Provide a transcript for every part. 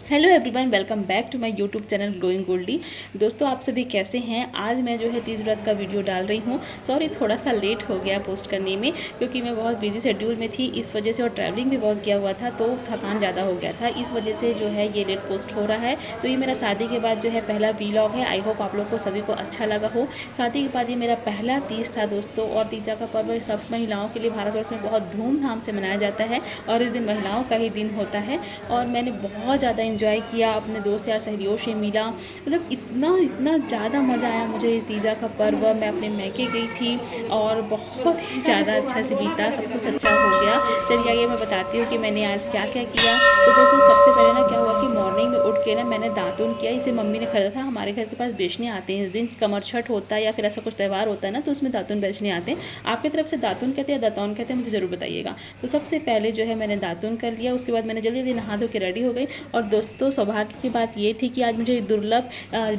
Hello everyone, welcome back to my YouTube channel Glowing Goldie. दोस्तों, आप सभी कैसे हैं। आज मैं जो है तीज व्रत का वीडियो डाल रही हूँ। सॉरी, थोड़ा सा लेट हो गया पोस्ट करने में, क्योंकि मैं बहुत बिजी शेड्यूल में थी इस वजह से, और ट्रैवलिंग भी बहुत किया हुआ था तो थकान ज़्यादा हो गया था, इस वजह से जो है ये लेट पोस्ट हो रहा है। तो ये मेरा शादी के बाद जो है पहला वीलॉग है। आई होप आप लोग को सभी को अच्छा लगा हो। शादी के बाद ये मेरा पहला तीज था दोस्तों, और तीजा का पर्व सब महिलाओं के लिए भारतवर्ष में बहुत धूमधाम से मनाया जाता है, और इस दिन महिलाओं का ही दिन होता है। और मैंने बहुत ज़्यादा इंजॉय किया, अपने दोस्त यार सहेलियों से मिला, मतलब इतना इतना ज़्यादा मज़ा आया मुझे इस तीजा का पर्व। मैं अपने मैके गई थी और बहुत ही ज़्यादा अच्छा से बीता, सब कुछ अच्छा हो गया। चलिए आइए मैं बताती हूँ कि मैंने आज क्या क्या किया। तो दोस्तों, सबसे पहले ना क्या हुआ कि मॉर्निंग में उठ के ना मैंने दातुन किया। इसे मम्मी ने खरीदा था, हमारे घर के पास बेचने आते हैं इस दिन, कमर छठ होता है या फिर ऐसा कुछ त्यौहार होता है ना, तो उसमें दातुन बेचने आते हैं। आपकी तरफ से दातुन कहते हैं या दातौन कहते हैं, मुझे ज़रूर बताइएगा। तो सबसे पहले जो है मैंने दातुन कर लिया, उसके बाद मैंने जल्दी जल्दी नहा धो के रेडी हो गई। और दोस्तों, सौभाग्य की बात ये थी कि आज मुझे दुर्लभ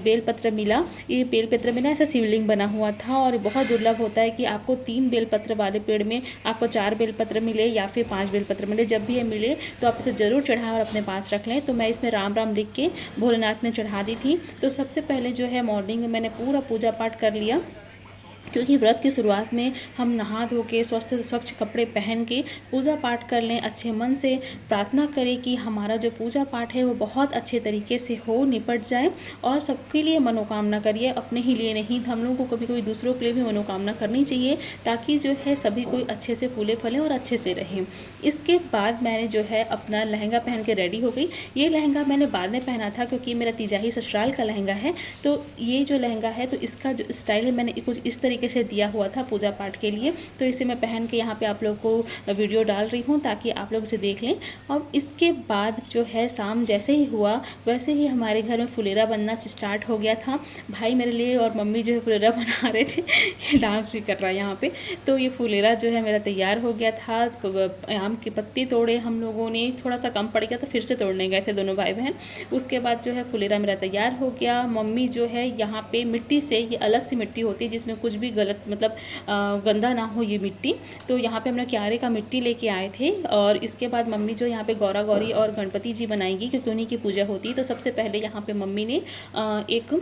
बेलपत्र मिला। ये बेलपत्र में ना ऐसा शिवलिंग बना हुआ था, और बहुत दुर्लभ होता है कि आपको 3 बेलपत्र वाले पेड़ में आपको 4 बेलपत्र मिले या फिर 5 बेलपत्र मिले। जब भी ये मिले तो आप इसे ज़रूर चढ़ाएं और अपने पास रख लें। तो मैं इसमें राम राम लिख के भोलेनाथ में चढ़ा दी थी। तो सबसे पहले जो है मॉर्निंग में मैंने पूरा पूजा पाठ कर लिया, क्योंकि व्रत की शुरुआत में हम नहा धो के स्वच्छ कपड़े पहन के पूजा पाठ कर लें, अच्छे मन से प्रार्थना करें कि हमारा जो पूजा पाठ है वो बहुत अच्छे तरीके से हो, निपट जाए। और सबके लिए मनोकामना करिए, अपने ही लिए नहीं, हम लोगों को कभी कभी दूसरों के लिए भी मनोकामना करनी चाहिए, ताकि जो है सभी कोई अच्छे से फूले फलें और अच्छे से रहें। इसके बाद मैंने जो है अपना लहंगा पहन के रेडी हो गई। ये लहंगा मैंने बाद में पहना था, क्योंकि मेरा तिजाही ससुराल का लहंगा है। तो ये जो लहंगा है, तो इसका जो स्टाइल है मैंने कुछ इस तरीके से दिया हुआ था पूजा पाठ के लिए। तो इसे मैं पहन के यहाँ पे आप लोग को वीडियो डाल रही हूँ, ताकि आप लोग इसे देख लें। और इसके बाद जो है शाम जैसे ही हुआ वैसे ही हमारे घर में फुलेरा बनना स्टार्ट हो गया था। भाई मेरे लिए और मम्मी जो है फुलेरा बना रहे थे। ये डांस भी कर रहा है यहाँ पे। तो ये फुलेरा जो है मेरा तैयार हो गया था। आम की पत्ती तोड़े हम लोगों ने, थोड़ा सा कम पड़ गया तो फिर से तोड़ने गए थे दोनों भाई बहन। उसके बाद जो है फुलेरा मेरा तैयार हो गया। मम्मी जो है यहाँ पे मिट्टी से, ये अलग सी मिट्टी होती है जिसमें कुछ भी गलत मतलब गंदा ना हो ये मिट्टी, तो यहाँ पे हमने क्यारे का मिट्टी लेके आए थे। और इसके बाद मम्मी जो यहाँ पे गौरा गौरी और गणपति जी बनाएंगी, क्योंकि उन्हीं की पूजा होती है। तो सबसे पहले यहाँ पे मम्मी ने एक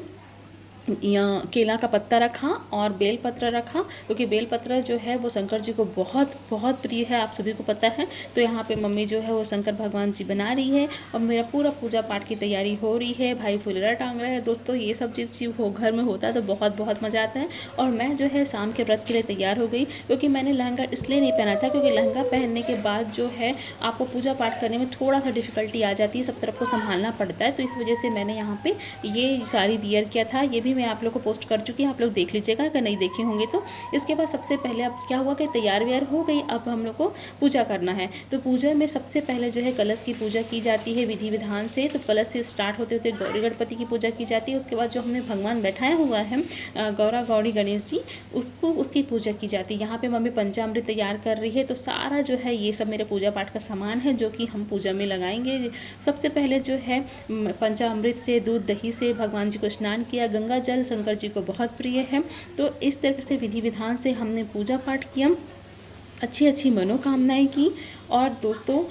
या केला का पत्ता रखा और बेलपत्र रखा, क्योंकि बेलपत्र जो है वो शंकर जी को बहुत बहुत प्रिय है, आप सभी को पता है। तो यहाँ पे मम्मी जो है वो शंकर भगवान जी बना रही है, और मेरा पूरा पूजा पाठ की तैयारी हो रही है। भाई फुलेरा टांग रहा है। दोस्तों, ये सब चीज़ हो घर में होता है तो बहुत बहुत मज़ा आता है। और मैं जो है शाम के व्रत के लिए तैयार हो गई, क्योंकि मैंने लहंगा इसलिए नहीं पहना था, क्योंकि लहंगा पहनने के बाद जो है आपको पूजा पाठ करने में थोड़ा सा डिफ़िकल्टी आ जाती है, सब तरफ को संभालना पड़ता है। तो इस वजह से मैंने यहाँ पे ये साड़ी वियर किया था। ये भी मैं आप लोग को पोस्ट कर चुकी हूँ, आप लोग देख लीजिएगा अगर नहीं देखे होंगे तो। इसके बाद सबसे पहले अब क्या हुआ कि तैयार व्यार हो गई, अब हम लोग को पूजा करना है। तो पूजा में सबसे पहले जो है कलश की पूजा की जाती है विधि विधान से। तो कलश से स्टार्ट होते होते गौरी गणपति की पूजा की जाती है। उसके बाद जो हमने भगवान बैठाया हुआ है गौरा गौरी गणेश जी, उसकी पूजा की जाती है। यहाँ पे मम्मी पंचामृत तैयार कर रही है। तो सारा जो है ये सब मेरे पूजा पाठ का सामान है, जो कि हम पूजा में लगाएंगे। सबसे पहले जो है पंचामृत से, दूध दही से भगवान जी को स्नान किया। गंगा जल शंकर जी को बहुत प्रिय है। तो इस तरह से विधि विधान से हमने पूजा पाठ किया, अच्छी अच्छी मनोकामनाएं की। और दोस्तों,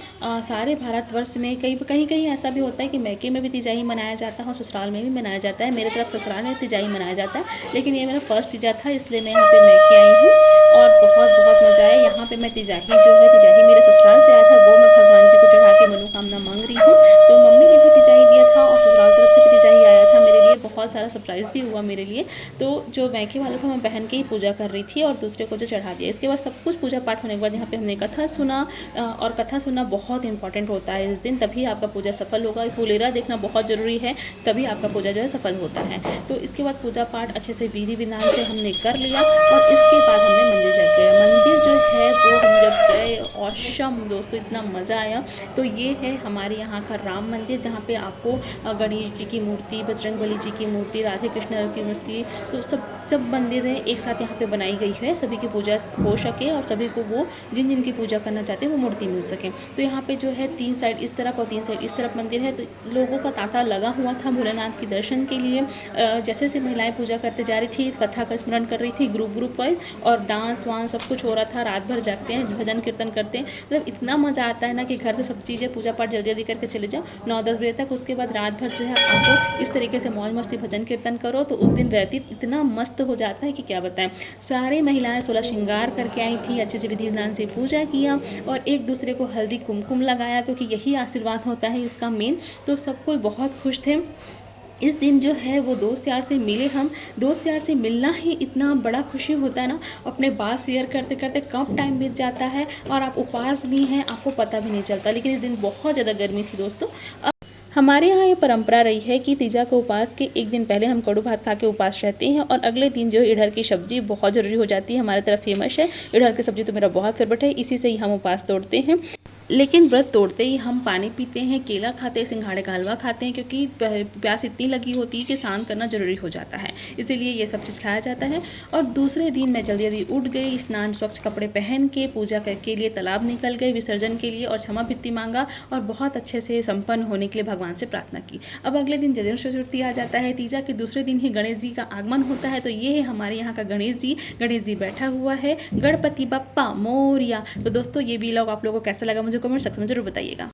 सारे भारतवर्ष में कहीं कहीं ऐसा भी होता है कि मैके में भी तिजाही मनाया जाता है और ससुराल में भी मनाया जाता है। मेरे तरफ ससुराल में तिजाही मनाया जाता है, लेकिन ये मेरा फर्स्ट तीजा था, इसलिए मैं यहाँ पे मैके आई हूँ। और बहुत बहुत मज़ा आया। यहाँ पे मैं तिजाही जो है, तिजाही मेरे ससुराल से आया था, वो मैं भगवान जी को चढ़ा के मनोकामना मांग रही हूँ। तो मम्मी ने भी तिजाही दिया था और ससुराल तरफ से भी तिजाही आया था मेरे लिए। बहुत सारा सरप्राइज़ भी हुआ मेरे लिए। तो जो मैके वाला था मैं बहन के ही पूजा कर रही थी, और दूसरे को जो चढ़ा दिया। इसके बाद सब कुछ पूजा पाठ होने के बाद यहाँ पे हमने कथा सुना। और कथा सुनना बहुत इंपॉर्टेंट होता है इस दिन, तभी आपका पूजा सफल होगा। फुलेरा देखना बहुत ज़रूरी है, तभी आपका पूजा जो है सफल होता है। तो इसके बाद पूजा पाठ अच्छे से विधि विधान से हमने कर लिया, और इसके बाद हमने मंदिर जाके मंदिर जो है वो हम जब गए, औसम दोस्तों, इतना मज़ा आया। तो ये है हमारे यहाँ का राम मंदिर, जहाँ पे आपको गणेश जी की मूर्ति, बजरंगबली जी की मूर्ति, राधे राधे कृष्ण की मूर्ति, तो सब मंदिरें एक साथ यहाँ पे बनाई गई है, सभी की पूजा हो सके और सभी को वो जिन जिन की पूजा करना चाहते हैं वो मूर्ति मिल सके। तो यहाँ पे जो है 3 साइड इस तरफ और 3 साइड इस तरफ मंदिर है, तो लोगों का तांता लगा हुआ था भोलेनाथ के दर्शन के लिए। जैसे जैसे महिलाएं पूजा करते जा रही थी, कथा का स्मरण कर रही थी ग्रुप वाइज, और डांस वांस सब कुछ हो रहा था। रात भर जागते हैं, भजन कीर्तन करते हैं, मतलब इतना मज़ा आता है ना कि घर से सब चीज़ें पूजा पाठ जल्दी जल्दी करके चले जाओ 9-10 बजे तक। उसके बाद रात भर जो है आपको इस तरीके से मौज मस्ती भजन कीर्तन करो, तो उस दिन व्यतीत इतना मस्त हो जाता है कि क्या बताएं। सारी महिलाएं 16 श्रृंगार करके आई थी, अच्छे से विधि विधान से पूजा किया और एक दूसरे को हल्दी कुमकुम लगाया, क्योंकि यही आशीर्वाद होता है इसका मेन। तो सब कोई बहुत खुश थे। इस दिन जो है वो दोस्त यार से मिले हम। दोस्त यार से मिलना ही इतना बड़ा खुशी होता है ना, अपने बात शेयर करते करते कब टाइम बीत जाता है, और आप उपवास भी हैं, आपको पता भी नहीं चलता। लेकिन इस दिन बहुत ज़्यादा गर्मी थी दोस्तों। हमारे यहाँ ये परंपरा रही है कि तीजा को उपवास के एक दिन पहले हम कड़ू भात खा के उपवास रहते हैं, और अगले दिन जो इडहर की सब्जी बहुत ज़रूरी हो जाती है। हमारे तरफ फेमस है इडहर की सब्जी, तो मेरा बहुत फेवरेट है, इसी से ही हम उपवास तोड़ते हैं। लेकिन व्रत तोड़ते ही हम पानी पीते हैं, केला खाते हैं, सिंघाड़े का हलवा खाते हैं, क्योंकि प्यास इतनी लगी होती है कि स्नान करना जरूरी हो जाता है, इसीलिए ये सब चीज़ खाया जाता है। और दूसरे दिन मैं जल्दी जल्दी उठ गई, स्नान स्वच्छ कपड़े पहन के पूजा के लिए तालाब निकल गई विसर्जन के लिए, और क्षमा भित्ति मांगा और बहुत अच्छे से संपन्न होने के लिए भगवान से प्रार्थना की। अब अगले दिन गणेश चतुर्थी आ जाता है, तीजा के दूसरे दिन ही गणेश जी का आगमन होता है। तो ये है हमारे यहाँ का गणेश जी बैठा हुआ है, गणपति बप्पा मोरिया। तो दोस्तों ये व्लॉग आप लोगों को कैसा लगा मुझे कमेंट सेक्शन में जरूर बताइएगा।